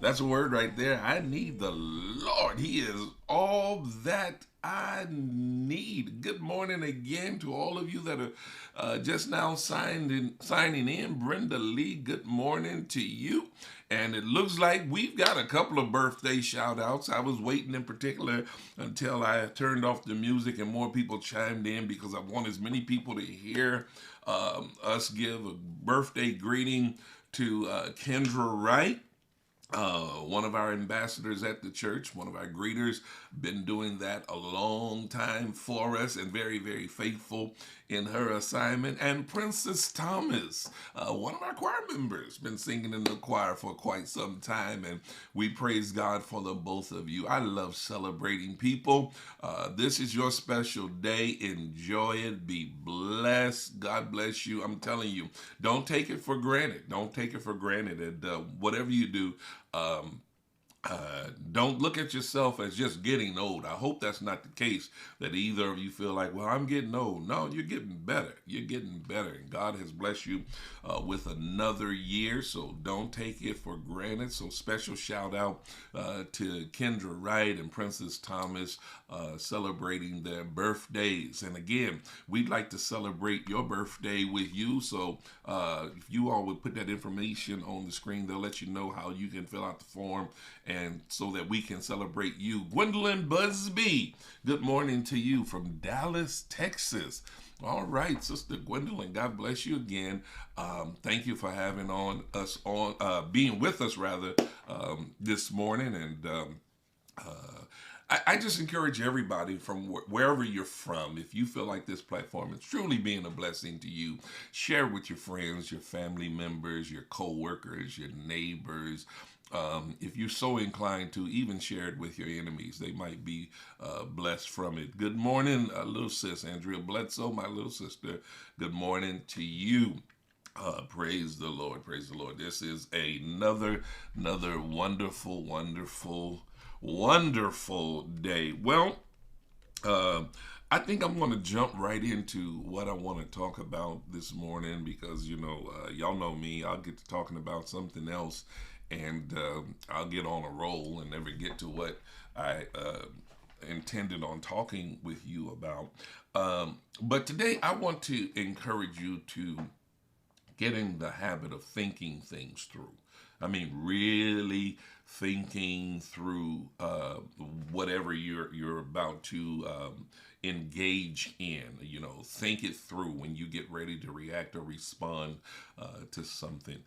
That's a word right there. I need the Lord. He is all that I need. Good morning again to all of you that are just now signing in. Brenda Lee, good morning to you. And it looks like we've got a couple of birthday shout outs. I was waiting in particular until I turned off the music and more people chimed in because I want as many people to hear us give a birthday greeting to Kendra Wright, one of our ambassadors at the church, one of our greeters, been doing that a long time for us and very, very faithful in her assignment. And Princess Thomas, one of our choir members, been singing in the choir for quite some time, and we praise God for the both of you. I love celebrating people. This is your special day. Enjoy it. Be blessed. God bless you. I'm telling you, don't take it for granted. Don't take it for granted. And whatever you do, um, don't look at yourself as just getting old. I hope that's not the case, that either of you feel like, well, I'm getting old. No, you're getting better. You're getting better. And God has blessed you with another year, so don't take it for granted. So special shout out to Kendra Wright and Princess Thomas celebrating their birthdays. And again, we'd like to celebrate your birthday with you. So if you all would put that information on the screen, they'll let you know how you can fill out the form and so that we can celebrate you. Gwendolyn Busby, good morning to you from Dallas, Texas. All right, Sister Gwendolyn, God bless you again. Thank you for having being with us rather this morning. And I just encourage everybody from wherever you're from, if you feel like this platform is truly being a blessing to you, share with your friends, your family members, your co-workers, your neighbors. If you're so inclined to, even share it with your enemies. They might be blessed from it. Good morning, little sis, Andrea Bledsoe, my little sister. Good morning to you. Praise the Lord. Praise the Lord. This is another wonderful, wonderful, wonderful day. Well, I think I'm going to jump right into what I want to talk about this morning because, y'all know me. I'll get to talking about something else and I'll get on a roll and never get to what I intended on talking with you about. But today I want to encourage you to get in the habit of thinking things through. I mean, really thinking through whatever you're about to engage in. Think it through when you get ready to react or respond to something.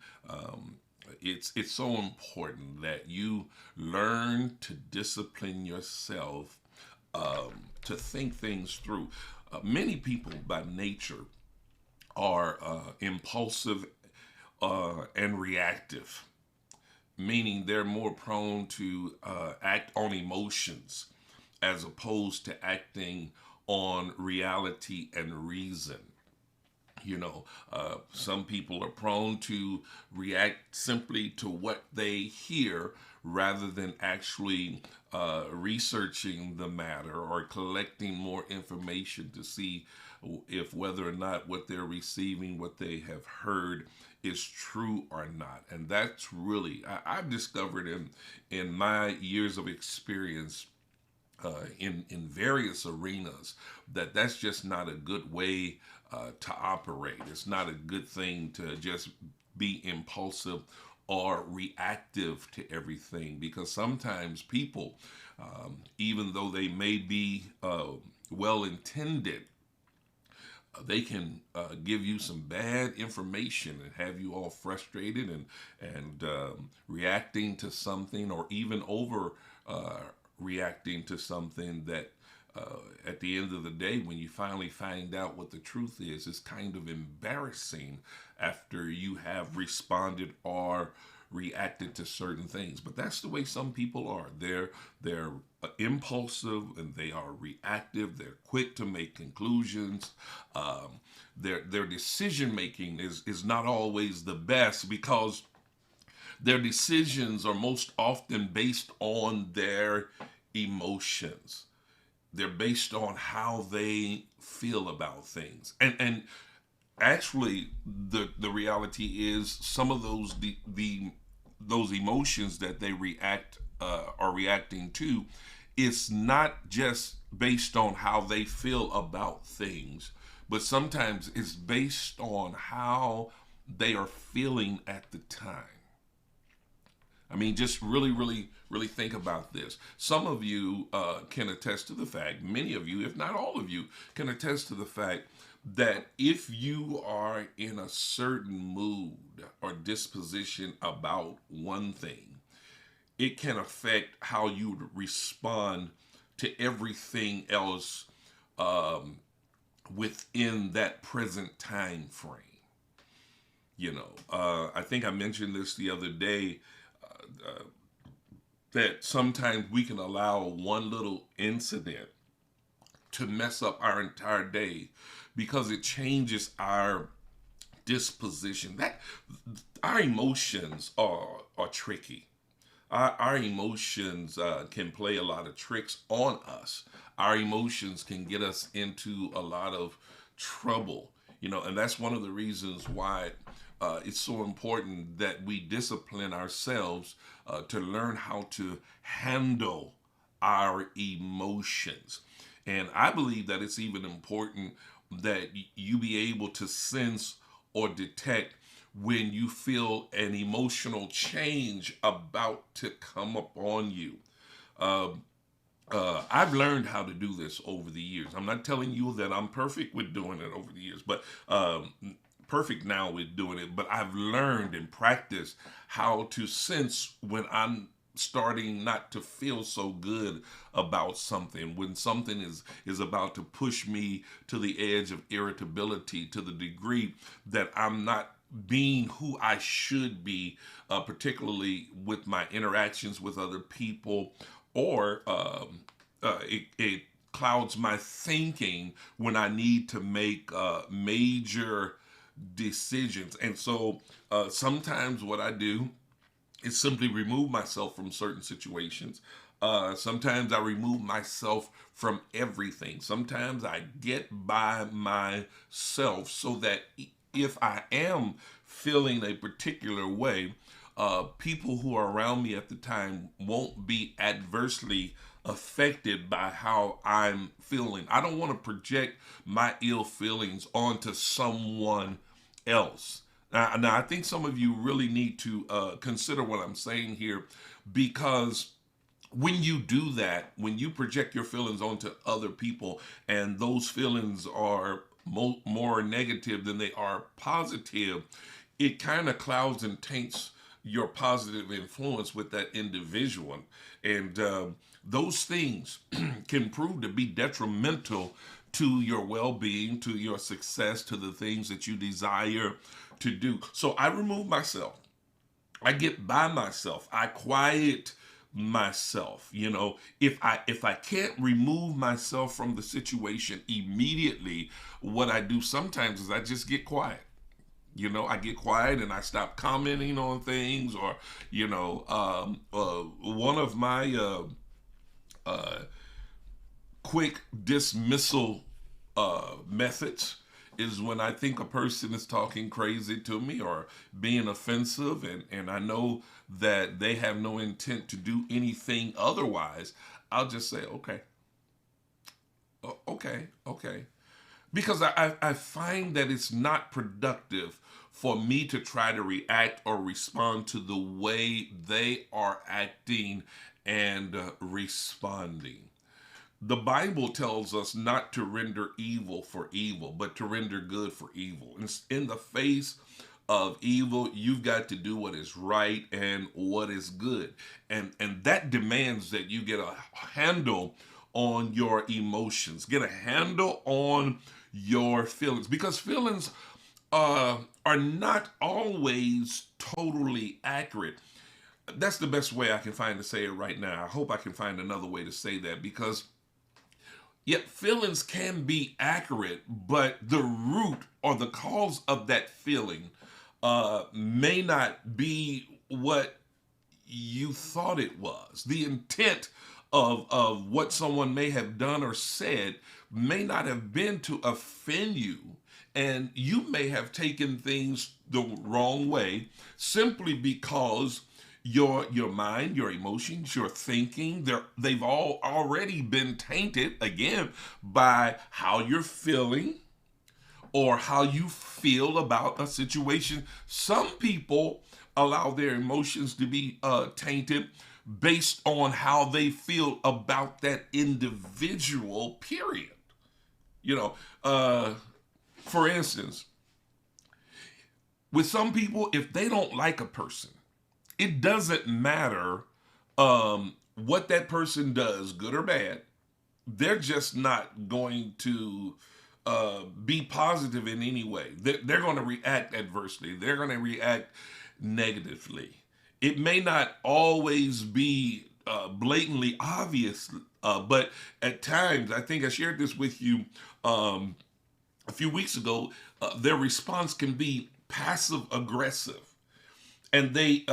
It's so important that you learn to discipline yourself to think things through. Many people by nature are impulsive and reactive, meaning they're more prone to act on emotions as opposed to acting on reality and reason. Some people are prone to react simply to what they hear rather than actually researching the matter or collecting more information to see if whether or not what they're receiving, what they have heard, is true or not. And that's really, I've discovered in my years of experience in various arenas that's just not a good way to operate. It's not a good thing to just be impulsive or reactive to everything because sometimes people, even though they may be well intended, they can give you some bad information and have you all frustrated and reacting to something or even over reacting to something that at the end of the day, when you finally find out what the truth is kind of embarrassing after you have responded or reacted to certain things. But that's the way some people are. They're impulsive and they are reactive. They're quick to make conclusions. Their decision making is not always the best because their decisions are most often based on their emotions. They're based on how they feel about things. And actually the reality is some of those the those emotions that they are reacting to, it's not just based on how they feel about things, but sometimes it's based on how they are feeling at the time. I mean, just really, really, really think about this. Some of you can attest to the fact, many of you, if not all of you, can attest to the fact that if you are in a certain mood or disposition about one thing, it can affect how you respond to everything else um, within that present time frame. I think I mentioned this the other day, that sometimes we can allow one little incident to mess up our entire day because it changes our disposition. That our emotions are tricky. Our emotions can play a lot of tricks on us. Our emotions can get us into a lot of trouble, and that's one of the reasons why it's so important that we discipline ourselves to learn how to handle our emotions. And I believe that it's even important that you be able to sense or detect when you feel an emotional change about to come upon you. I've learned how to do this over the years. I'm not telling you that I'm perfect with doing it over the years, but perfect now with doing it. But I've learned and practiced how to sense when I'm starting not to feel so good about something, when something is about to push me to the edge of irritability to the degree that I'm not being who I should be, particularly with my interactions with other people, or it clouds my thinking when I need to make major decisions. And so sometimes what I do is simply remove myself from certain situations. Sometimes I remove myself from everything. Sometimes I get by myself so that if I am feeling a particular way, people who are around me at the time won't be adversely affected by how I'm feeling. I don't want to project my ill feelings onto someone else. Now, I think some of you really need to consider what I'm saying here, because when you do that, when you project your feelings onto other people, and those feelings are more negative than they are positive, it kind of clouds and taints your positive influence with that individual. And those things can prove to be detrimental to your well-being, to your success, to the things that you desire to do. So I remove myself. I get by myself. I quiet myself. If I can't remove myself from the situation immediately, what I do sometimes is I just get quiet. I get quiet and I stop commenting on things, or one of my quick dismissal methods is when I think a person is talking crazy to me or being offensive, and I know that they have no intent to do anything otherwise. I'll just say, okay, okay. Because I find that it's not productive for me to try to react or respond to the way they are acting and responding. The Bible tells us not to render evil for evil, but to render good for evil. In the face of evil, you've got to do what is right and what is good. And that demands that you get a handle on your emotions, get a handle on your feelings, because feelings are not always totally accurate. That's the best way I can find to say it right now. I hope I can find another way to say that, because yet feelings can be accurate, but the root or the cause of that feeling may not be what you thought it was. The intent of what someone may have done or said may not have been to offend you. And you may have taken things the wrong way simply because Your mind, your emotions, your thinking, they've all already been tainted again by how you're feeling or how you feel about a situation. Some people allow their emotions to be tainted based on how they feel about that individual, period. You know, for instance, with some people, if they don't like a person, it doesn't matter what that person does, good or bad. They're just not going to be positive in any way. They're going to react adversely. They're going to react negatively. It may not always be blatantly obvious, but at times, I think I shared this with you a few weeks ago, their response can be passive aggressive. And they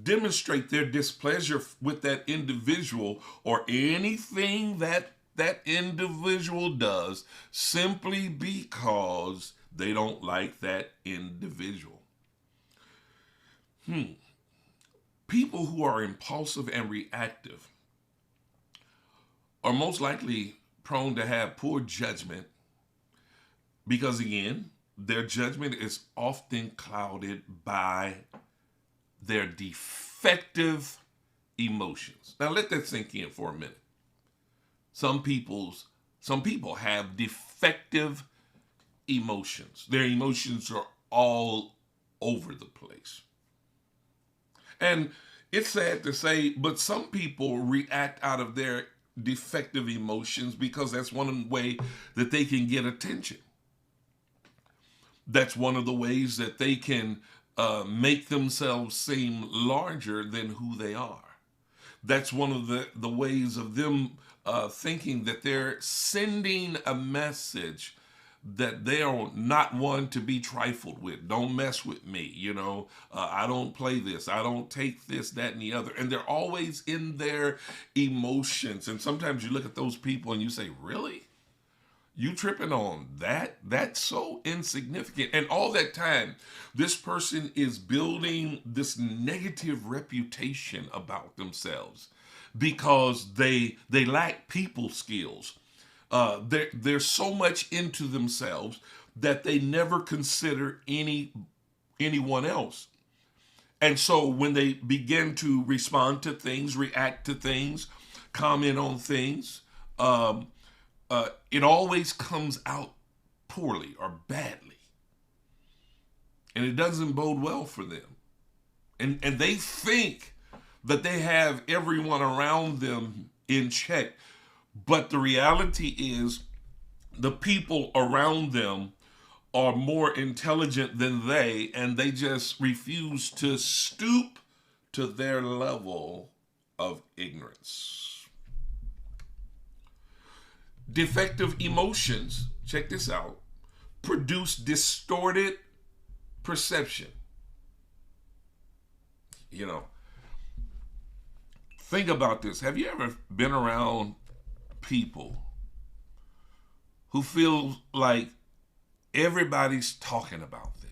demonstrate their displeasure with that individual or anything that that individual does simply because they don't like that individual. People who are impulsive and reactive are most likely prone to have poor judgment because, again, their judgment is often clouded by their defective emotions. Now let that sink in for a minute. Some people have defective emotions. Their emotions are all over the place. And it's sad to say, but some people react out of their defective emotions because that's one way that they can get attention. That's one of the ways that they can make themselves seem larger than who they are. That's one of the ways of them thinking that they're sending a message that they are not one to be trifled with. Don't mess with me. I don't play this. I don't take this, that, and the other. And they're always in their emotions. And sometimes you look at those people and you say, really? You tripping on that? That's so insignificant. And all that time, this person is building this negative reputation about themselves because they lack people skills. They're so much into themselves that they never consider anyone else. And so when they begin to respond to things, react to things, comment on things, it always comes out poorly or badly. And it doesn't bode well for them. And they think that they have everyone around them in check. But the reality is the people around them are more intelligent than they, and they just refuse to stoop to their level of ignorance. Defective emotions, check this out, produce distorted perception. Think about this. Have you ever been around people who feel like everybody's talking about them?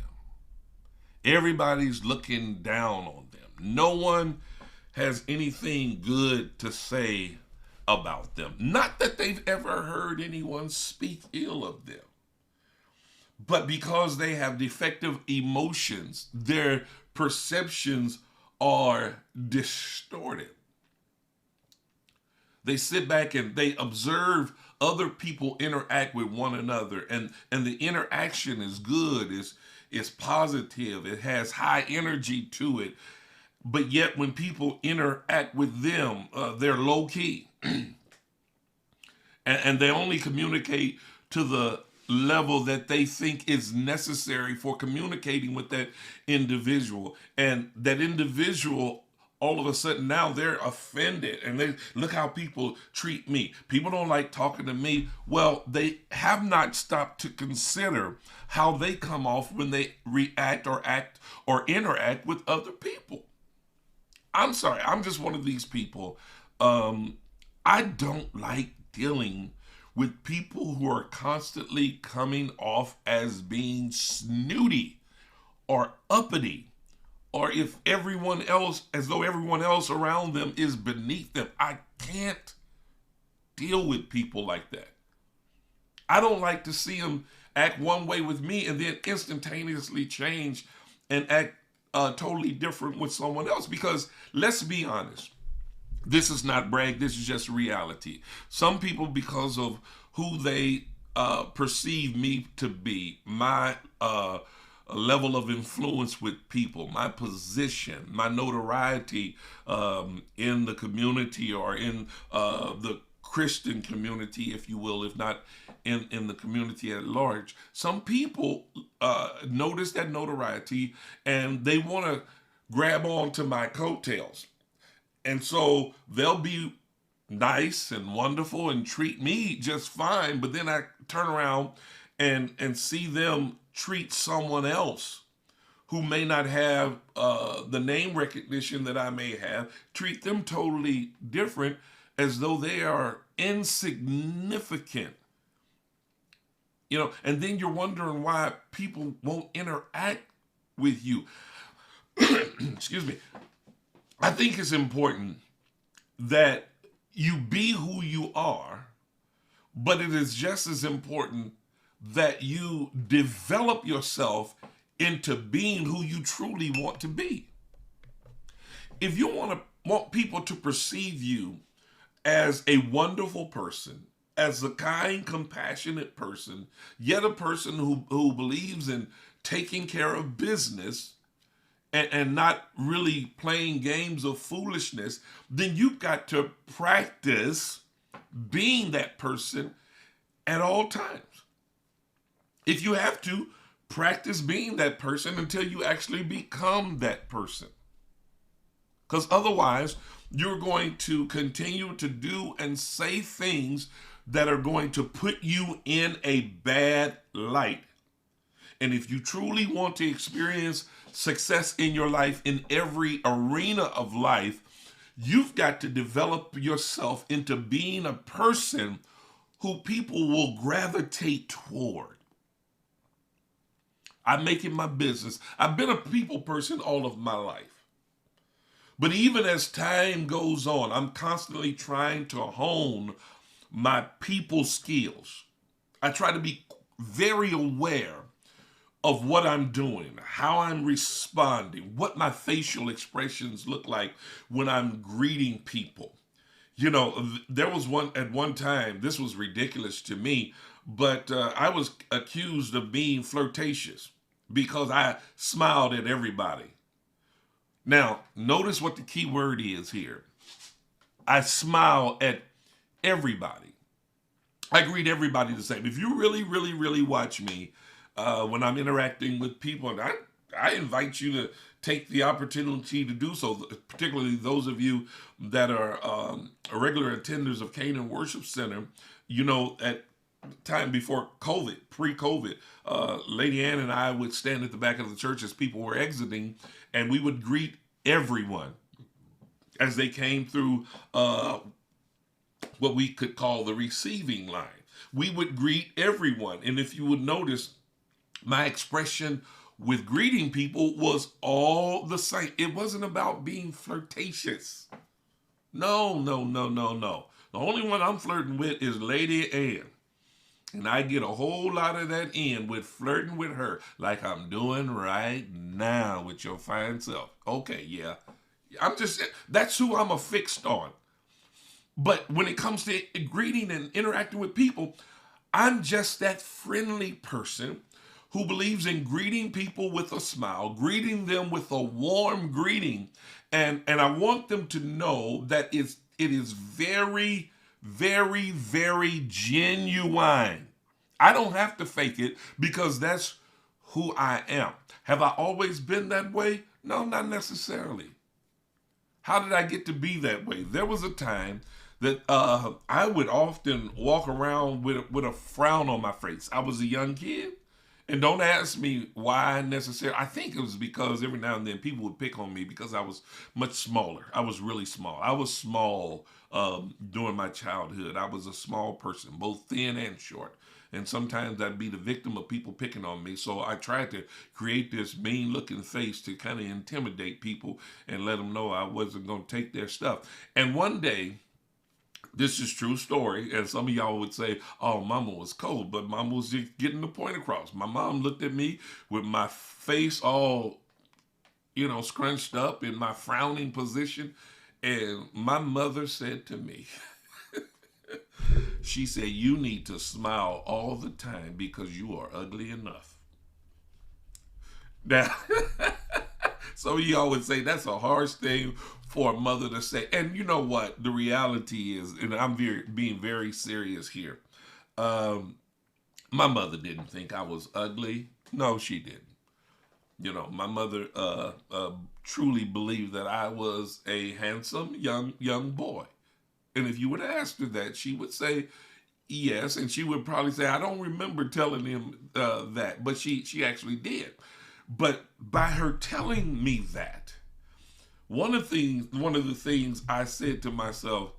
Everybody's looking down on them. No one has anything good to say about them. Not that they've ever heard anyone speak ill of them, but because they have defective emotions, their perceptions are distorted. They sit back and they observe other people interact with one another, and the interaction is good, is positive, it has high energy to it. But yet when people interact with them, they're low key. and they only communicate to the level that they think is necessary for communicating with that individual. And that individual, all of a sudden now they're offended and they look how people treat me. People don't like talking to me. Well, they have not stopped to consider how they come off when they react or act or interact with other people. I'm sorry, I'm just one of these people. I don't like dealing with people who are constantly coming off as being snooty or uppity or if everyone else, as though everyone else around them is beneath them. I can't deal with people like that. I don't like to see them act one way with me and then instantaneously change and act totally different with someone else. Because let's be honest, this is not brag, this is just reality. Some people, because of who they perceive me to be, my level of influence with people, my position, my notoriety in the community, or in the Christian community, if you will, if not in the community at large. Some people notice that notoriety and they want to grab on to my coattails. And so they'll be nice and wonderful and treat me just fine, but then I turn around and see them treat someone else who may not have the name recognition that I may have, treat them totally different, as though they are insignificant. And then you're wondering why people won't interact with you. Excuse me. I think it's important that you be who you are, but it is just as important that you develop yourself into being who you truly want to be. If you want people to perceive you as a wonderful person, as a kind, compassionate person, yet a person who believes in taking care of business and not really playing games of foolishness, then you've got to practice being that person at all times. If you have to, practice being that person until you actually become that person. Because otherwise, you're going to continue to do and say things that are going to put you in a bad light. And if you truly want to experience success in your life, in every arena of life, you've got to develop yourself into being a person who people will gravitate toward. I make it my business. I've been a people person all of my life. But even as time goes on, I'm constantly trying to hone my people skills. I try to be very aware of what I'm doing, how I'm responding, what my facial expressions look like when I'm greeting people. There was at one time, this was ridiculous to me, but I was accused of being flirtatious because I smiled at everybody. Now, notice what the key word is here. I smile at everybody. I greet everybody the same. If you really, really, really watch me when I'm interacting with people, and I invite you to take the opportunity to do so, particularly those of you that are regular attenders of Canaan Worship Center. At time before COVID, pre-COVID, Lady Ann and I would stand at the back of the church as people were exiting, and we would greet everyone as they came through what we could call the receiving line. We would greet everyone. And if you would notice, my expression with greeting people was all the same. It wasn't about being flirtatious. No. The only one I'm flirting with is Lady Ann. And I get a whole lot of that in with flirting with her, like I'm doing right now with your fine self. Okay, yeah. That's who I'm affixed on. But when it comes to greeting and interacting with people, I'm just that friendly person who believes in greeting people with a smile, greeting them with a warm greeting. And I want them to know that it is very, very, very genuine. I don't have to fake it because that's who I am. Have I always been that way? No, not necessarily. How did I get to be that way? There was a time that I would often walk around with a frown on my face. I was a young kid, And don't ask me why necessarily. I think it was because every now and then people would pick on me because I was much smaller. I was really small. I was small during my childhood. I was a small person, both thin and short. And sometimes I'd be the victim of people picking on me. So I tried to create this mean looking face to kind of intimidate people and let them know I wasn't going to take their stuff. And one day, this is true story, and some of y'all would say, "Oh, Mama was cold," but Mama was just getting the point across. My mom looked at me with my face all, scrunched up in my frowning position, and my mother said to me, she said, "You need to smile all the time because you are ugly enough." Now, some of y'all would say that's a harsh thing for a mother to say. And you know what? The reality is, and I'm being very serious here. Um, my mother didn't think I was ugly. No, she didn't. My mother truly believed that I was a handsome young boy. And if you would have asked her that, she would say yes, and she would probably say, "I don't remember telling him that," but she actually did. But by her telling me that, one of the things I said to myself,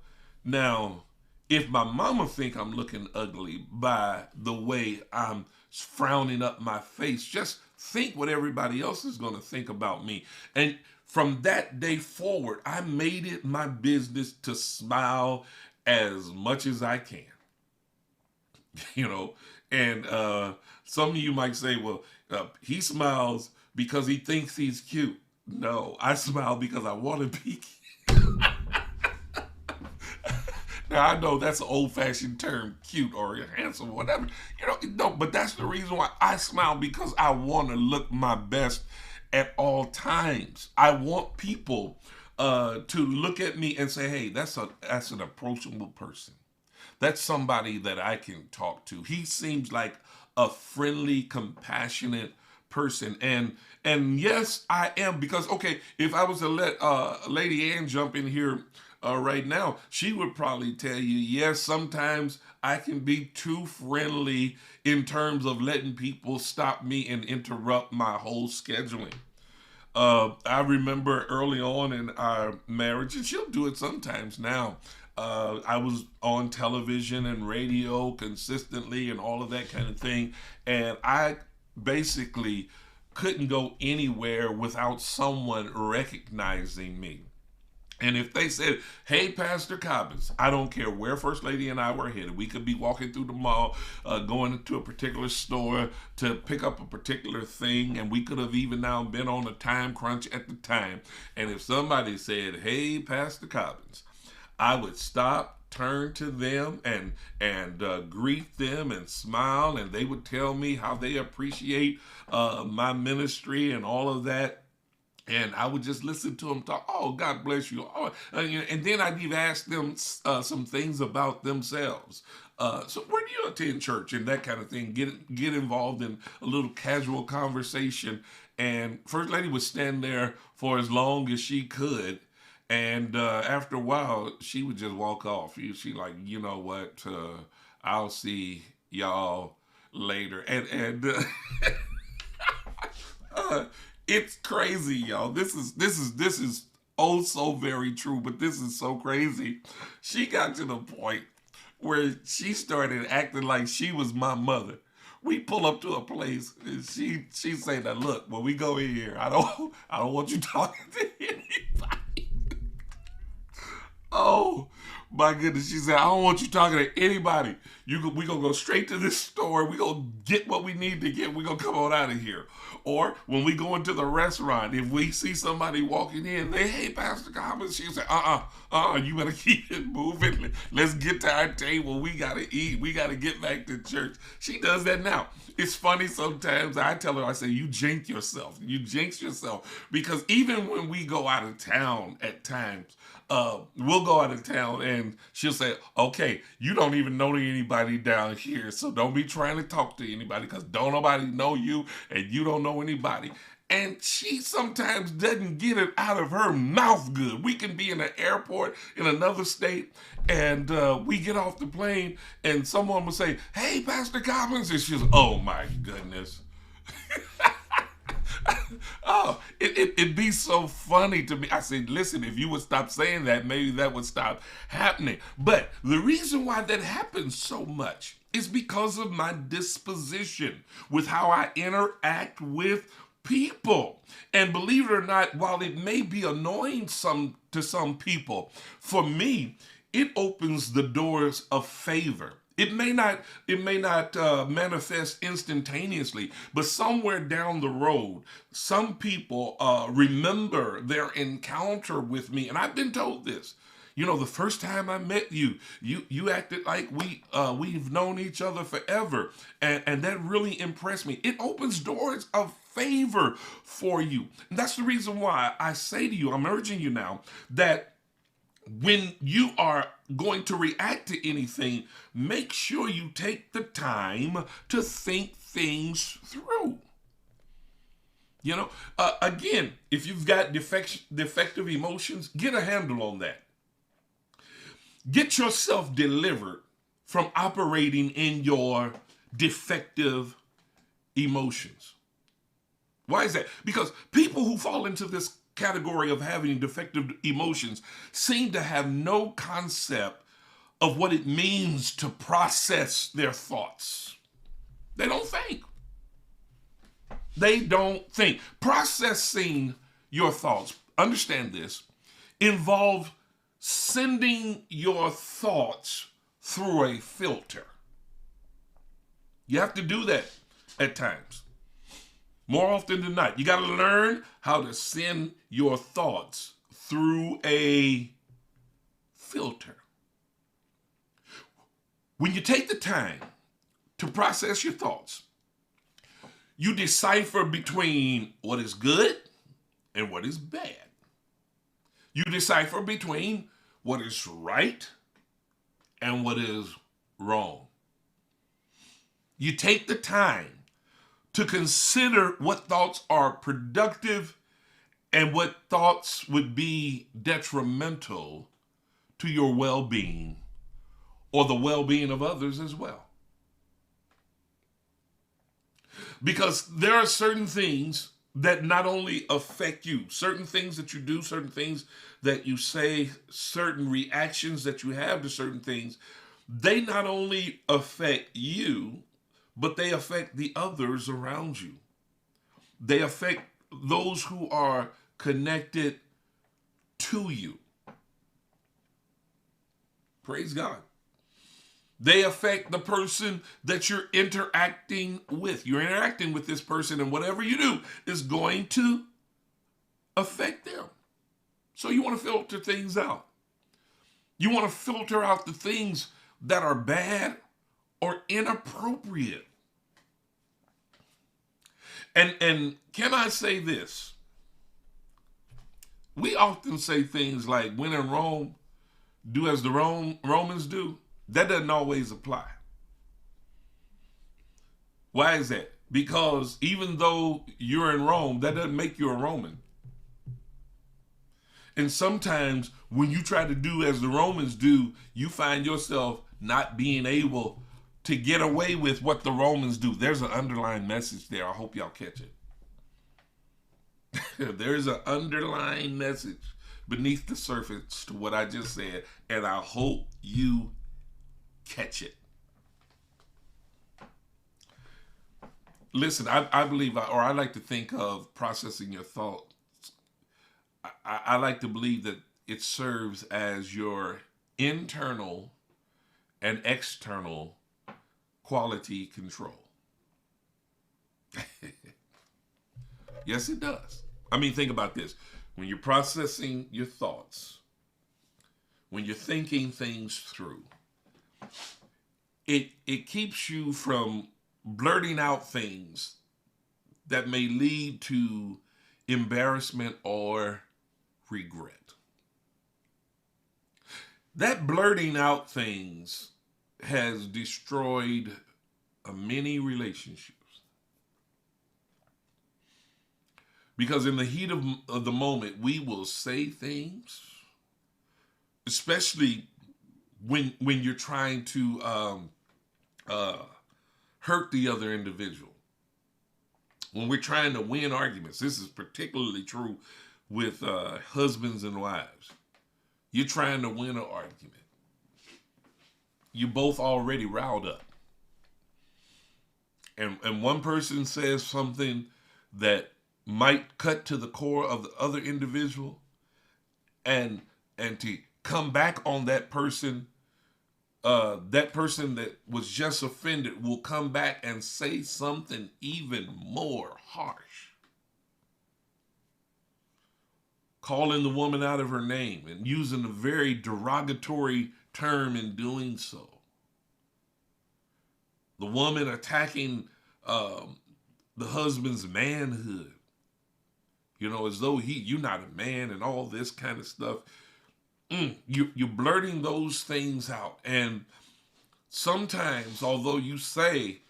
now, if my mama think I'm looking ugly by the way I'm frowning up my face, just think what everybody else is going to think about me. And from that day forward, I made it my business to smile as much as I can. you know. And some of you might say, well, he smiles because he thinks he's cute. No, I smile because I want to be cute. Now, I know that's an old-fashioned term, cute or handsome or whatever. No, but that's the reason why I smile, because I want to look my best at all times. I want people to look at me and say, hey, that's an approachable person. That's somebody that I can talk to. He seems like a friendly, compassionate person. And yes, I am, because okay, if I was to let Lady Ann jump in here right now, she would probably tell you, yes, sometimes I can be too friendly in terms of letting people stop me and interrupt my whole scheduling. I remember early on in our marriage, and she'll do it sometimes now. I was on television and radio consistently and all of that kind of thing. And I basically couldn't go anywhere without someone recognizing me. And if they said, hey, Pastor Cobbins, I don't care where First Lady and I were headed. We could be walking through the mall, going into a particular store to pick up a particular thing, and we could have even now been on a time crunch at the time. And if somebody said, hey, Pastor Cobbins, I would stop, turn to them, and greet them and smile, and they would tell me how they appreciate my ministry and all of that. And I would just listen to them talk. Oh, God bless you. Oh, and then I'd even ask them some things about themselves. So where do you attend church and that kind of thing? Get involved in a little casual conversation. And First Lady would stand there for as long as she could. And after a while, she would just walk off. She like, you know what? I'll see y'all later. And it's crazy, y'all. This is oh so very true, but this is so crazy. She got to the point where she started acting like she was my mother. We pull up to a place and she say that, look, when we go in here, I don't want you talking to anybody. Oh my goodness. She said, I don't want you talking to anybody. We gonna go straight to this store. We gonna get what we need to get. We gonna come on out of here. Or when we go into the restaurant, if we see somebody walking in, they, hey, Pastor Cobbins, she say, you better keep it moving. Let's get to our table. We gotta eat. We gotta get back to church. She does that now. It's funny sometimes. I tell her, I say, you jinx yourself. You jinx yourself. Because even when we go out of town at times, we'll go out of town and she'll say, okay, you don't even know anybody down here, so don't be trying to talk to anybody because don't nobody know you and you don't know anybody. And she sometimes doesn't get it out of her mouth good. We can be in an airport in another state and we get off the plane and someone will say, hey, Pastor Cobbins. And she's, oh my goodness. Oh, it'd be so funny to me. I said, listen, if you would stop saying that, maybe that would stop happening. But the reason why that happens so much is because of my disposition with how I interact with people. And believe it or not, while it may be annoying to some people, for me, it opens the doors of favor. It may not manifest instantaneously, but somewhere down the road, some people remember their encounter with me, and I've been told this. You know, the first time I met you, you acted like we've known each other forever, and that really impressed me. It opens doors of favor for you. And that's the reason why I say to you, I'm urging you now that when you are going to react to anything, make sure you take the time to think things through. You know, again, if you've got defective emotions, get a handle on that. Get yourself delivered from operating in your defective emotions. Why is that? Because people who fall into this category of having defective emotions seem to have no concept of what it means to process their thoughts. They don't think. They don't think. Processing your thoughts, understand this, involves sending your thoughts through a filter. You have to do that at times. More often than not, you got to learn how to send your thoughts through a filter. When you take the time to process your thoughts, you decipher between what is good and what is bad. You decipher between what is right and what is wrong. You take the time to consider what thoughts are productive and what thoughts would be detrimental to your well-being or the well-being of others as well. Because there are certain things that not only affect you, certain things that you do, certain things that you say, certain reactions that you have to certain things, they not only affect you, but they affect the others around you. They affect those who are connected to you. Praise God. They affect the person that you're interacting with. You're interacting with this person, and whatever you do is going to affect them. So you want to filter things out. You want to filter out the things that are bad or inappropriate. And can I say this? We often say things like, when in Rome, do as the Romans do. That doesn't always apply. Why is that? Because even though you're in Rome, that doesn't make you a Roman. And sometimes when you try to do as the Romans do, you find yourself not being able to get away with what the Romans do. There's an underlying message there. I hope y'all catch it. There's an underlying message beneath the surface to what I just said, and I hope you catch it. Listen, I believe, or I like to think of processing your thoughts. I like to believe that it serves as your internal and external quality control. Yes, it does. I mean, think about this. When you're processing your thoughts, when you're thinking things through, it keeps you from blurting out things that may lead to embarrassment or regret. That blurting out things has destroyed many relationships. Because in the heat of the moment, we will say things, especially when you're trying to hurt the other individual. when we're trying to win arguments, this is particularly true with husbands and wives. You're trying to win an argument. You both already riled up. And one person says something that might cut to the core of the other individual, and to come back on that person that was just offended will come back and say something even more harsh, calling the woman out of her name and using a very derogatory term in doing so. The woman attacking the husband's manhood, as though you're not a man and all this kind of stuff. You're blurting those things out. And sometimes, although you say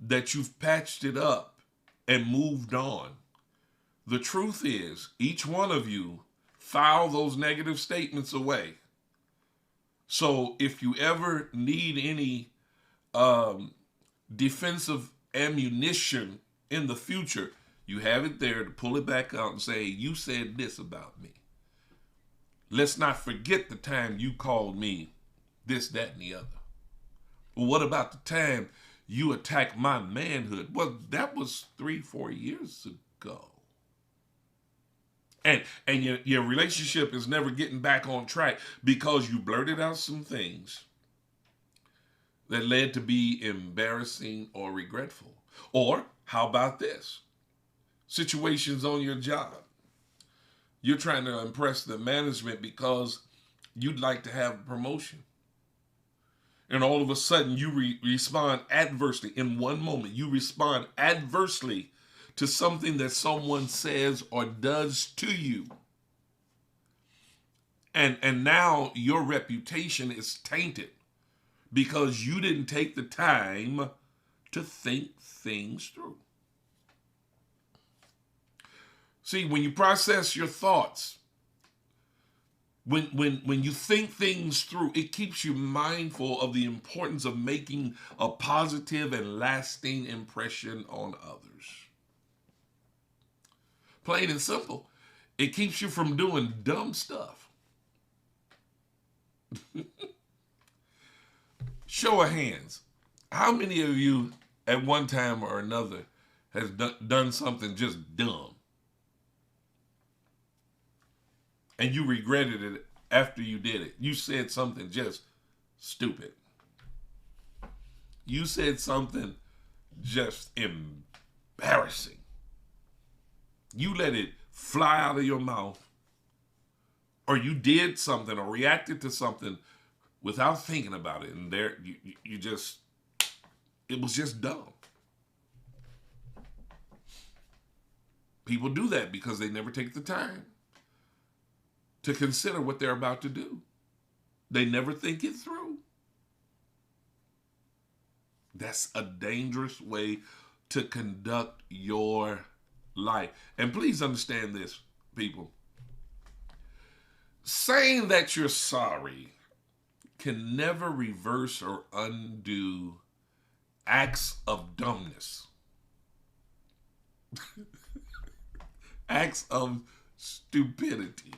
that you've patched it up and moved on, the truth is each one of you file those negative statements away. So if you ever need any defensive ammunition in the future, you have it there to pull it back out and say, you said this about me. Let's not forget the time you called me this, that, and the other. Well, what about the time you attacked my manhood? Well, that was 3-4 years ago. And your relationship is never getting back on track because you blurted out some things that led to be embarrassing or regretful. Or how about this? Situations on your job. You're trying to impress the management because you'd like to have a promotion. And all of a sudden you respond adversely. In one moment, you respond adversely to something that someone says or does to you. And now your reputation is tainted because you didn't take the time to think things through. See, when you process your thoughts, when you think things through, it keeps you mindful of the importance of making a positive and lasting impression on others. Plain and simple, it keeps you from doing dumb stuff. Show of hands. How many of you at one time or another has done something just dumb? And you regretted it after you did it. You said something just stupid. You said something just embarrassing. You let it fly out of your mouth. Or you did something or reacted to something without thinking about it. And there you just, it was just dumb. People do that because they never take the time to consider what they're about to do. They never think it through. That's a dangerous way to conduct your life. And please understand this, people. Saying that you're sorry can never reverse or undo acts of dumbness. Acts of stupidity.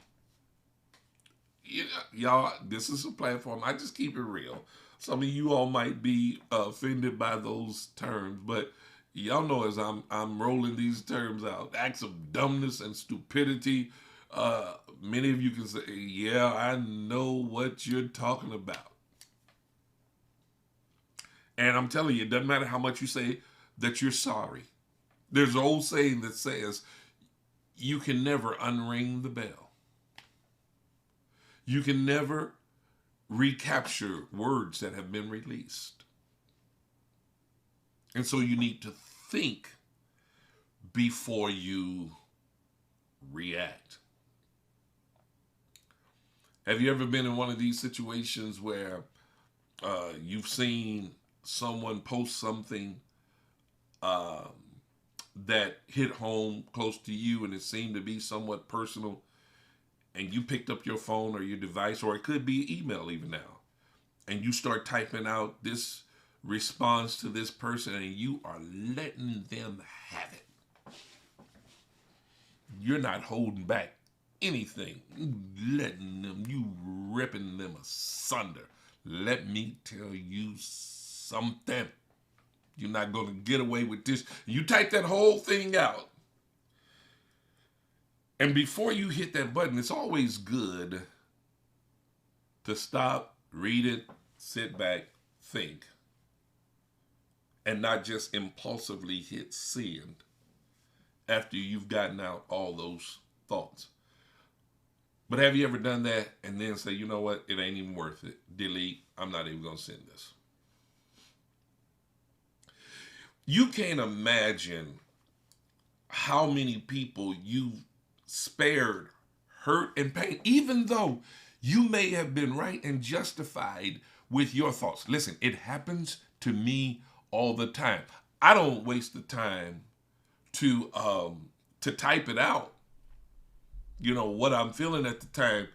Y'all, this is a platform. I just keep it real. Some of you all might be offended by those terms, but y'all know as I'm rolling these terms out, acts of dumbness and stupidity. Many of you can say, yeah, I know what you're talking about. And I'm telling you, it doesn't matter how much you say that you're sorry. There's an old saying that says, you can never unring the bell. You can never recapture words that have been released. And so you need to think before you react. Have you ever been in one of these situations where you've seen someone post something that hit home close to you and it seemed to be somewhat personal, and you picked up your phone or your device, or it could be email even now, and you start typing out this response to this person and you are letting them have it. You're not holding back anything. You letting them, you ripping them asunder. Let me tell you something. You're not going to get away with this. You type that whole thing out. And before you hit that button, it's always good to stop, read it, sit back, think, and not just impulsively hit send after you've gotten out all those thoughts. But have you ever done that and then say, you know what, it ain't even worth it. Delete, I'm not even going to send this. You can't imagine how many people you've spared hurt and pain, even though you may have been right and justified with your thoughts. Listen, it happens to me all the time. I don't waste the time to type it out, you know, what I'm feeling at the time.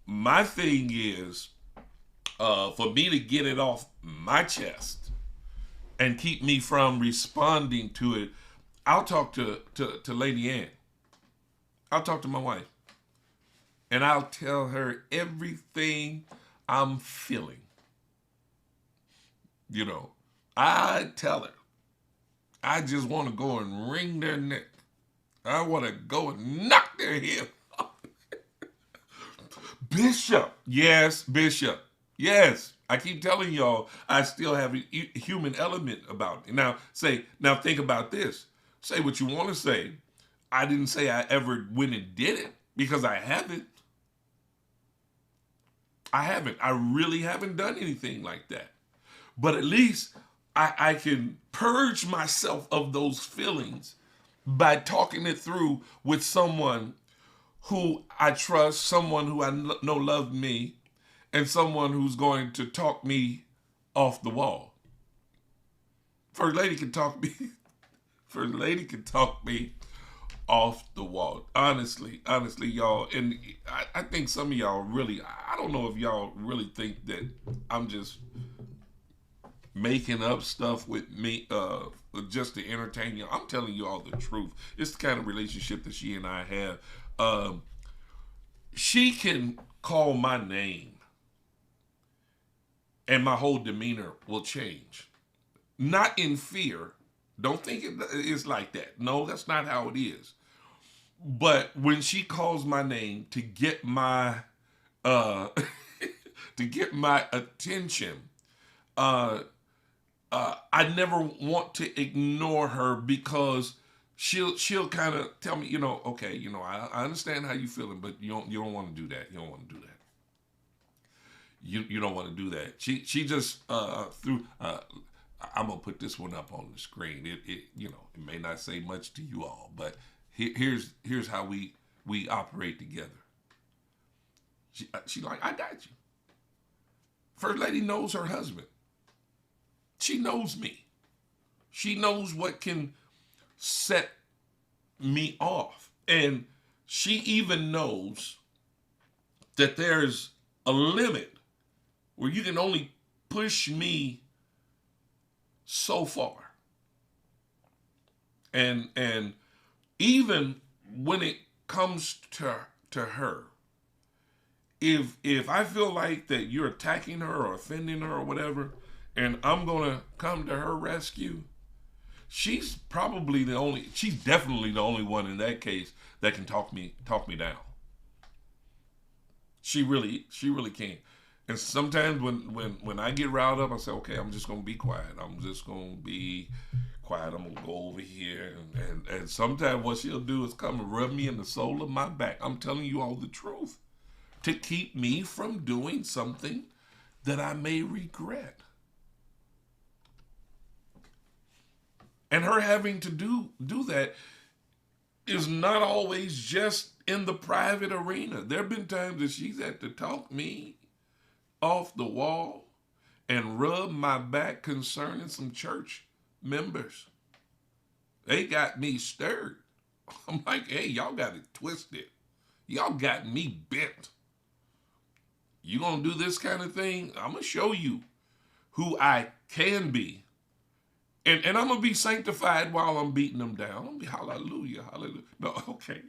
My thing is for me to get it off my chest and keep me from responding to it. I'll talk to Lady Ann. I'll talk to my wife. And I'll tell her everything I'm feeling. You know, I tell her, I just want to go and wring their neck. I want to go and knock their head off. Bishop. Yes, Bishop. Yes. I keep telling y'all, I still have a human element about me. Now think about this. Say what you want to say. I didn't say I ever went and did it, because I haven't. I really haven't done anything like that. But at least I can purge myself of those feelings by talking it through with someone who I trust, someone who I know loved me, and someone who's going to talk me off the wall. First Lady can talk me. First Lady can talk me off the wall. Honestly, y'all. And I think some of y'all really, I don't know if y'all really think that I'm just making up stuff with me just to entertain you. I'm telling you all the truth. It's the kind of relationship that she and I have. She can call my name and my whole demeanor will change. Not in fear. Don't think it is like that. No, that's not how it is. But when she calls my name to get my to get my attention, I never want to ignore her, because she'll kind of tell me, you know, okay, you know, I understand how you feeling, but you don't want to do that. You don't want to do that. You don't want to do that. She just through. I'm gonna put this one up on the screen. It you know, it may not say much to you all, but here's how we operate together. She like, I got you. First Lady knows her husband. She knows me. She knows what can set me off, and she even knows that there's a limit where you can only push me so far. And even when it comes to her, if I feel like that you're attacking her or offending her or whatever, and I'm gonna come to her rescue, she's definitely the only one in that case that can talk me down. She really can. And sometimes when I get riled up, I say, okay, I'm just going to be quiet. I'm just going to be quiet. I'm going to go over here. And sometimes what she'll do is come and rub me in the sole of my back. I'm telling you all the truth, to keep me from doing something that I may regret. And her having to do that is not always just in the private arena. There have been times that she's had to talk me off the wall and rub my back concerning some church members. They got me stirred. I'm like, hey, y'all got it twisted. Y'all got me bent. You gonna do this kind of thing? I'm gonna show you who I can be And I'm gonna be sanctified while I'm beating them down. I'm gonna be hallelujah, hallelujah. No, okay.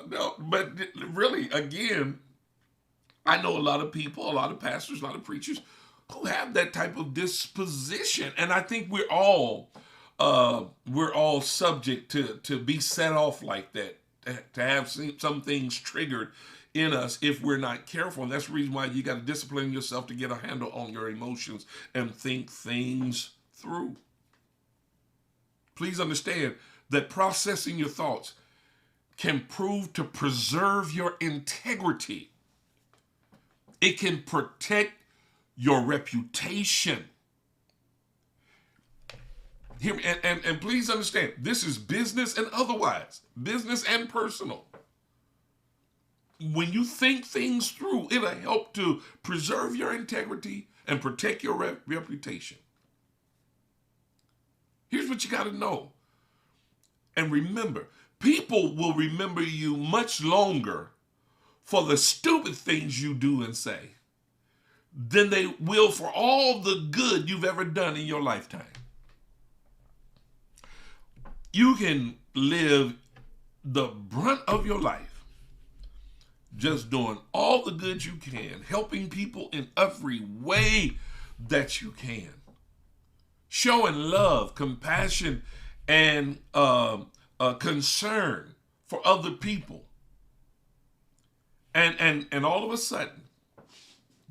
No, but really, again, I know a lot of people, a lot of pastors, a lot of preachers who have that type of disposition, and I think we're all subject to be set off like that, to have some things triggered in us if we're not careful. And that's the reason why you got to discipline yourself to get a handle on your emotions and think things through. Please understand that processing your thoughts can prove to preserve your integrity. It can protect your reputation. Hear me, and please understand, this is business and otherwise, business and personal. When you think things through, it'll help to preserve your integrity and protect your reputation. Here's what you got to know. And remember, people will remember you much longer for the stupid things you do and say than they will for all the good you've ever done in your lifetime. You can live the brunt of your life just doing all the good you can, helping people in every way that you can, showing love, compassion, and concern for other people. And all of a sudden,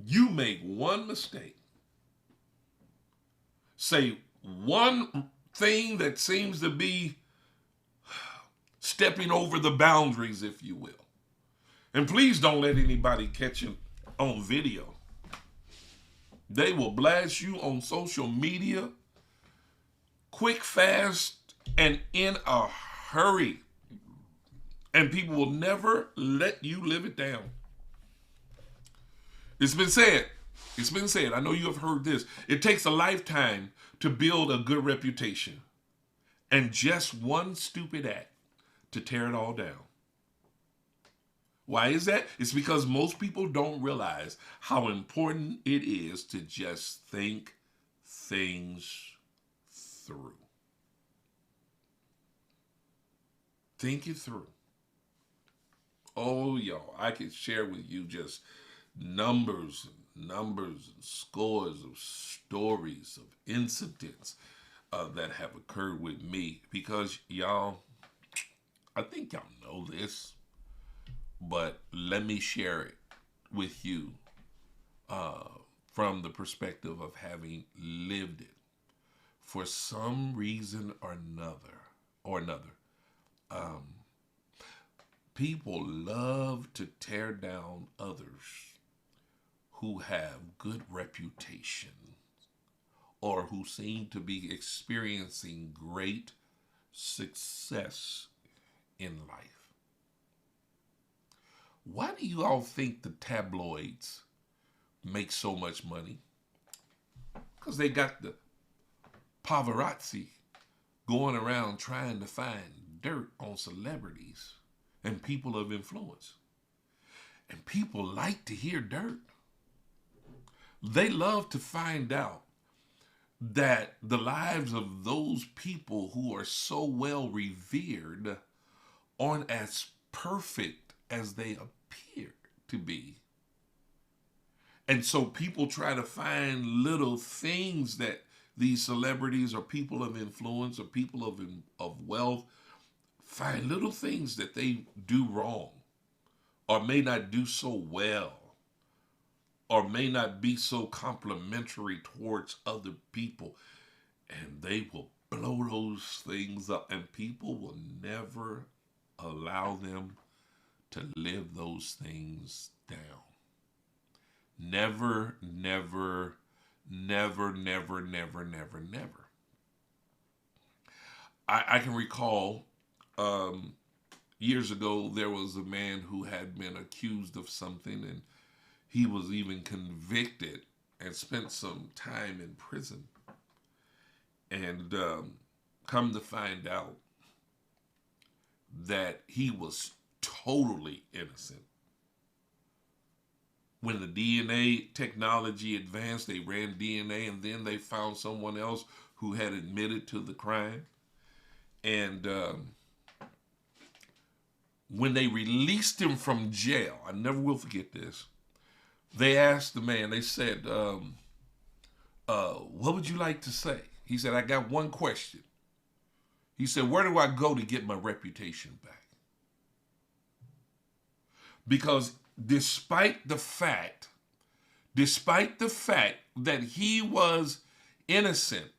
you make one mistake, say one thing that seems to be stepping over the boundaries, if you will. And please don't let anybody catch you on video. They will blast you on social media quick, fast, and in a hurry. And people will never let you live it down. It's been said. It's been said. I know you have heard this. It takes a lifetime to build a good reputation, and just one stupid act to tear it all down. Why is that? It's because most people don't realize how important it is to just think things through. Think it through. Oh, y'all, I could share with you just numbers and scores of stories of incidents that have occurred with me, because y'all, I think y'all know this, but let me share it with you from the perspective of having lived it. For some reason or another, people love to tear down others who have good reputation or who seem to be experiencing great success in life. Why do you all think the tabloids make so much money? Because they got the paparazzi going around trying to find dirt on celebrities and people of influence. And people like to hear dirt. They love to find out that the lives of those people who are so well revered aren't as perfect as they appear to be. And so people try to find little things that these celebrities or people of influence or people of wealth find, little things that they do wrong or may not do so well or may not be so complimentary towards other people. And they will blow those things up, and people will never allow them to live those things down. Never, never, never, never, never, never, never. I can recall years ago, there was a man who had been accused of something, and he was even convicted and spent some time in prison. And come to find out that he was totally innocent. When the DNA technology advanced, they ran DNA, and then they found someone else who had admitted to the crime. And when they released him from jail, I never will forget this. They asked the man, they said, what would you like to say? He said, I got one question. He said, where do I go to get my reputation back? Because despite the fact that he was innocent,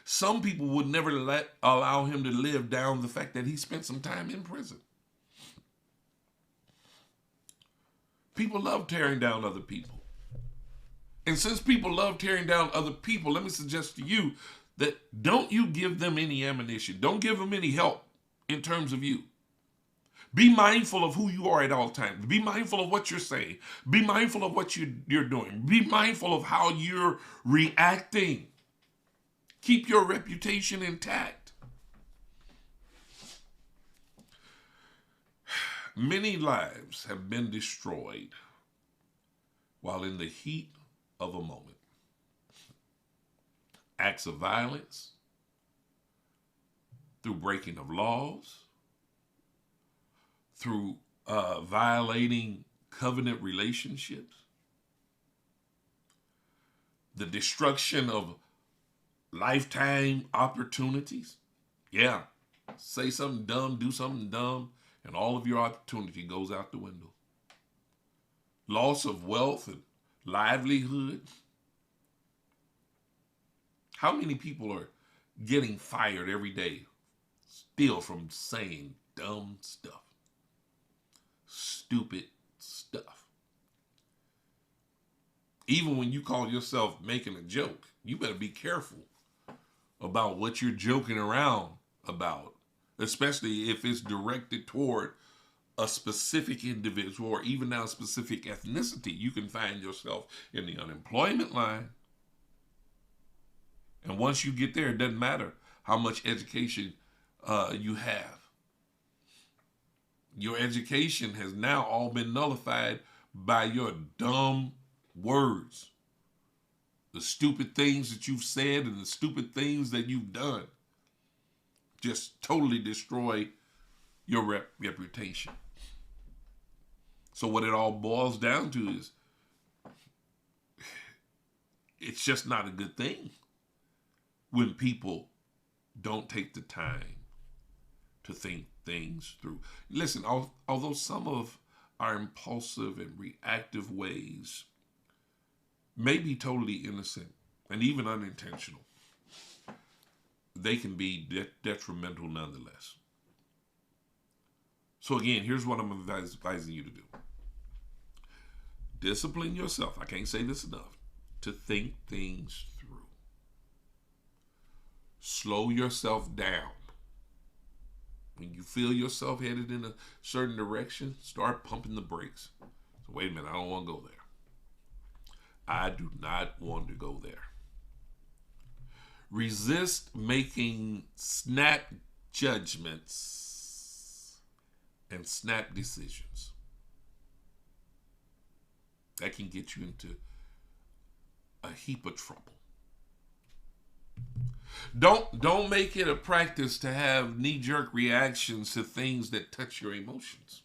some people would never allow him to live down the fact that he spent some time in prison. People love tearing down other people. And since people love tearing down other people, let me suggest to you that don't you give them any ammunition. Don't give them any help in terms of you. Be mindful of who you are at all times. Be mindful of what you're saying. Be mindful of what you're doing. Be mindful of how you're reacting. Keep your reputation intact. Many lives have been destroyed while in the heat of a moment. Acts of violence, through breaking of laws, through violating covenant relationships, the destruction of lifetime opportunities. Yeah, say something dumb, do something dumb, and all of your opportunity goes out the window. Loss of wealth and livelihood. How many people are getting fired every day still from saying dumb stuff? Stupid stuff. Even when you call yourself making a joke, you better be careful about what you're joking around about, especially if it's directed toward a specific individual or even now a specific ethnicity. You can find yourself in the unemployment line. And once you get there, it doesn't matter how much education you have. Your education has now all been nullified by your dumb words. The stupid things that you've said and the stupid things that you've done just totally destroy your reputation. So what it all boils down to is it's just not a good thing when people don't take the time to think things through. Listen, although some of our impulsive and reactive ways may be totally innocent and even unintentional, they can be detrimental nonetheless. So again, here's what I'm advising you to do. Discipline yourself, I can't say this enough, to think things through. Slow yourself down. When you feel yourself headed in a certain direction, start pumping the brakes. So wait a minute, I don't want to go there. I do not want to go there. Resist making snap judgments and snap decisions. That can get you into a heap of trouble. Don't make it a practice to have knee-jerk reactions to things that touch your emotions.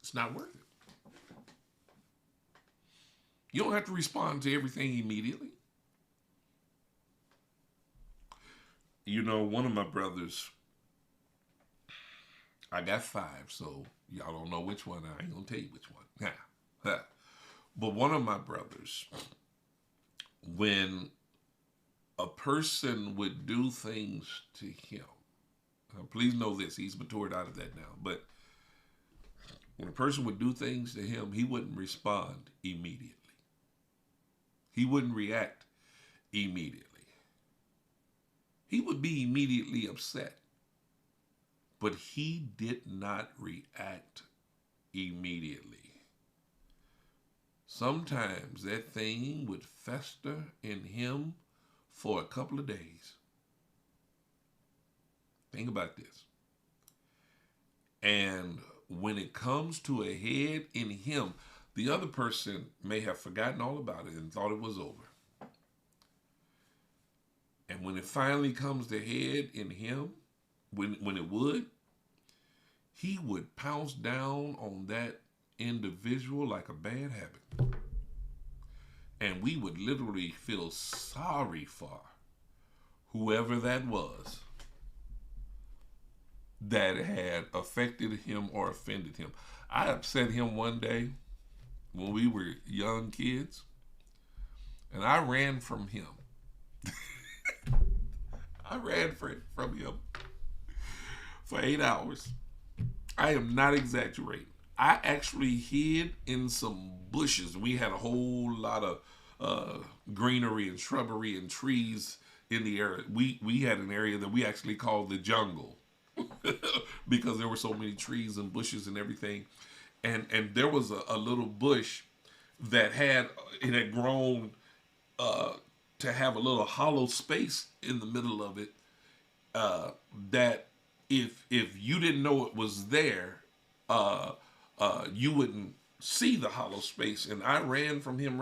It's not worth it. You don't have to respond to everything immediately. You know, one of my brothers, I got 5, so y'all don't know which one. I ain't gonna tell you which one. But one of my brothers, when a person would do things to him, please know this, he's matured out of that now, but when a person would do things to him, he wouldn't respond immediately. He wouldn't react immediately. He would be immediately upset, but he did not react immediately. Sometimes that thing would fester in him for a couple of days. Think about this. And when it comes to a head in him, The other person may have forgotten all about it and thought it was over. And when it finally comes to head in him, when it would, he would pounce down on that individual like a bad habit. And we would literally feel sorry for whoever that was that had affected him or offended him. I upset him one day when we were young kids, and I ran from him. I ran from him for 8 hours. I am not exaggerating. I actually hid in some bushes. We had a whole lot of greenery and shrubbery and trees in the area. We had an area that we actually called the jungle because there were so many trees and bushes and everything. And there was a little bush that had grown to have a little hollow space in the middle of it, that if you didn't know it was there, you wouldn't see the hollow space. And I ran from him,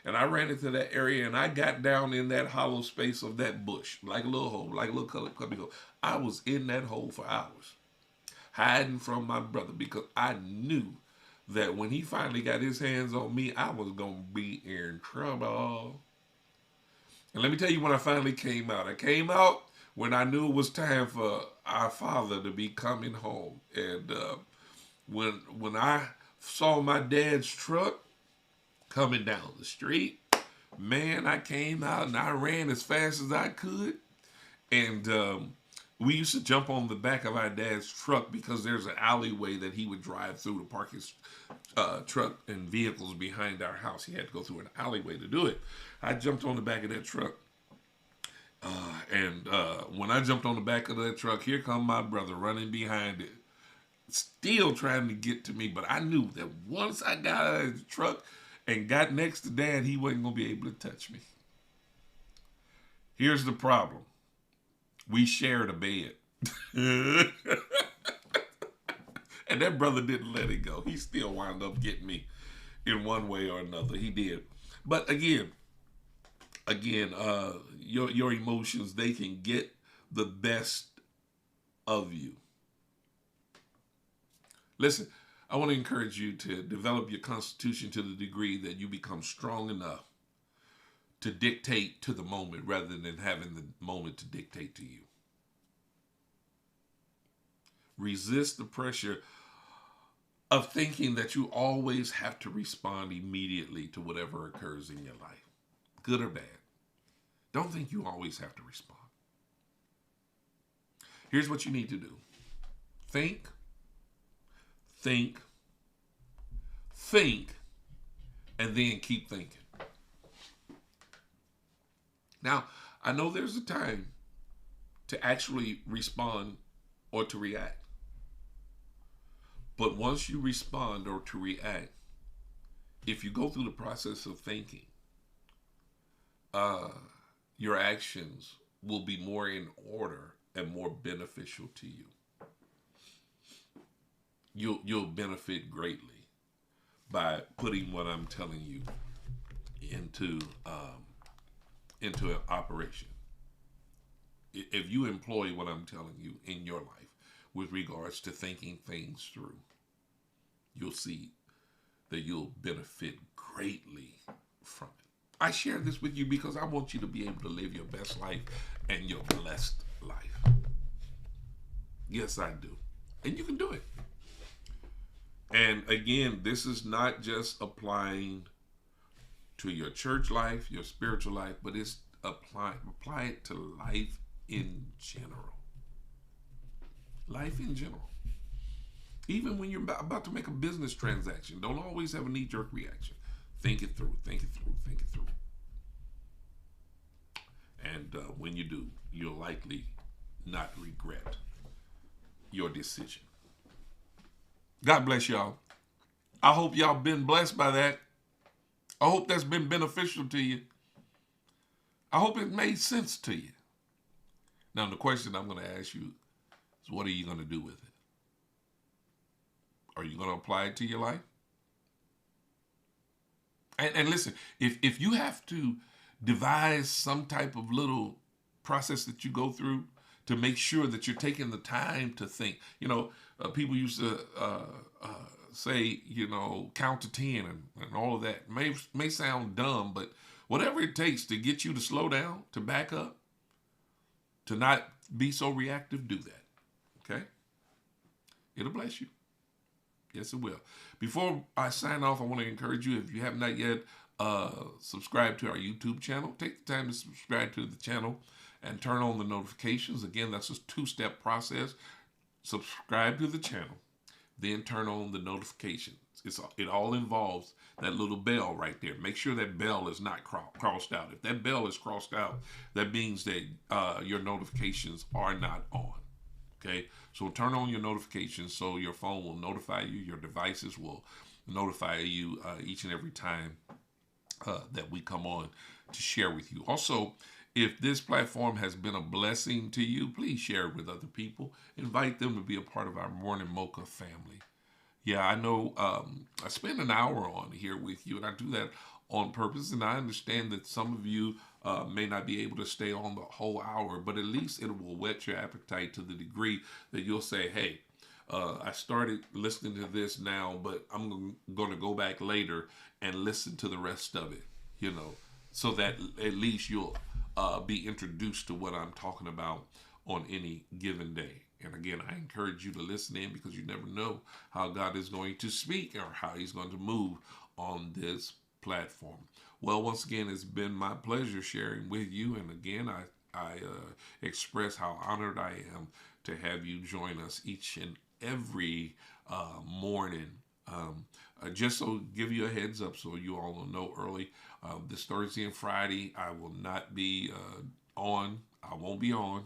and I ran into that area, and I got down in that hollow space of that bush, like a little hole, like a little cubby hole. I was in that hole for hours, hiding from my brother, because I knew that when he finally got his hands on me, I was going to be in trouble. And let me tell you when I finally came out. I came out when I knew it was time for our father to be coming home. And when I saw my dad's truck coming down the street, man, I came out and I ran as fast as I could. And we used to jump on the back of our dad's truck because there's an alleyway that he would drive through to park his truck and vehicles behind our house. He had to go through an alleyway to do it. I jumped on the back of that truck. And when I jumped on the back of that truck, here come my brother running behind it, still trying to get to me. But I knew that once I got out of the truck and got next to Dad, he wasn't going to be able to touch me. Here's the problem. We shared a bed. And that brother didn't let it go. He still wound up getting me in one way or another. He did. But again, your emotions, they can get the best of you. Listen, I want to encourage you to develop your constitution to the degree that you become strong enough to dictate to the moment rather than having the moment to dictate to you. Resist the pressure of thinking that you always have to respond immediately to whatever occurs in your life, good or bad. Don't think you always have to respond. Here's what you need to do. Think, and then keep thinking. Now, I know there's a time to actually respond or to react. But once you respond or to react, if you go through the process of thinking, your actions will be more in order and more beneficial to you. You'll benefit greatly by putting what I'm telling you into operation. If you employ what I'm telling you in your life with regards to thinking things through, you'll see that you'll benefit greatly from it. I share this with you because I want you to be able to live your best life and your blessed life. Yes, I do. And you can do it. And again, this is not just applying to your church life, your spiritual life, but it's apply it to life in general. Life in general. Even when you're about to make a business transaction, don't always have a knee-jerk reaction. Think it through. And when you do, you'll likely not regret your decision. God bless y'all. I hope y'all been blessed by that. I hope that's been beneficial to you. I hope it made sense to you. Now, the question I'm going to ask you is, what are you going to do with it? Are you going to apply it to your life? And listen, if you have to devise some type of little process that you go through to make sure that you're taking the time to think. People used to say, count to 10 and all of that. May sound dumb, but whatever it takes to get you to slow down, to back up, to not be so reactive, do that. Okay? It'll bless you. Yes, it will. Before I sign off, I want to encourage you, if you have not yet subscribed to our YouTube channel, take the time to subscribe to the channel and turn on the notifications. Again, that's a two-step process. Subscribe to the channel, then turn on the notifications. It all involves that little bell right there. Make sure that bell is not crossed out. If that bell is crossed out, that means that your notifications are not on. Okay, so turn on your notifications so your phone will notify you, your devices will notify you each and every time that we come on to share with you. Also, if this platform has been a blessing to you, please share it with other people. Invite them to be a part of our Morning Mocha family. Yeah, I know I spend an hour on here with you, and I do that on purpose, and I understand that some of you may not be able to stay on the whole hour, but at least it will whet your appetite to the degree that you'll say, hey, I started listening to this now, but I'm going to go back later and listen to the rest of it, so that at least you'll be introduced to what I'm talking about on any given day. And again, I encourage you to listen in, because you never know how God is going to speak or how he's going to move on this platform. Well, once again, it's been my pleasure sharing with you. And again, I express how honored I am to have you join us each and every morning. Just so give you a heads up so you all will know early, this Thursday and Friday, I will not be on. I won't be on.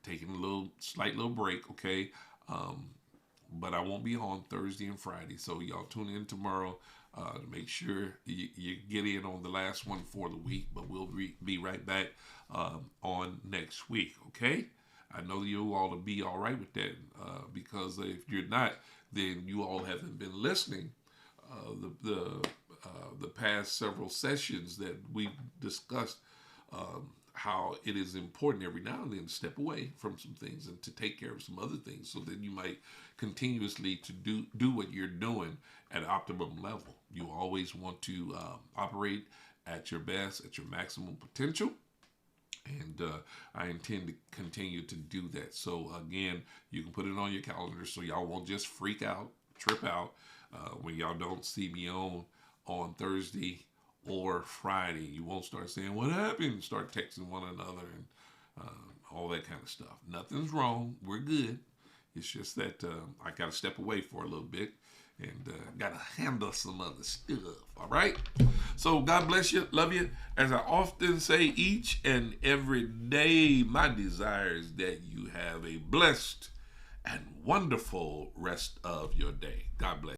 Taking a slight little break, okay? But I won't be on Thursday and Friday. So y'all tune in tomorrow to make sure you get in on the last one for the week. But we'll be right back on next week, okay? I know you all will be all right with that, because if you're not, then you all haven't been listening the past several sessions that we've discussed how it is important every now and then to step away from some things and to take care of some other things, so that you might continuously to do what you're doing at optimum level. You always want to operate at your best, at your maximum potential. And I intend to continue to do that. So again, you can put it on your calendar so y'all won't just freak out, trip out when y'all don't see me on Thursday or Friday. You won't start saying, what happened? Start texting one another and all that kind of stuff. Nothing's wrong. We're good. It's just that I got to step away for a little bit and got to handle some other stuff. All right? So God bless you. Love you. As I often say each and every day, my desire is that you have a blessed and wonderful rest of your day. God bless.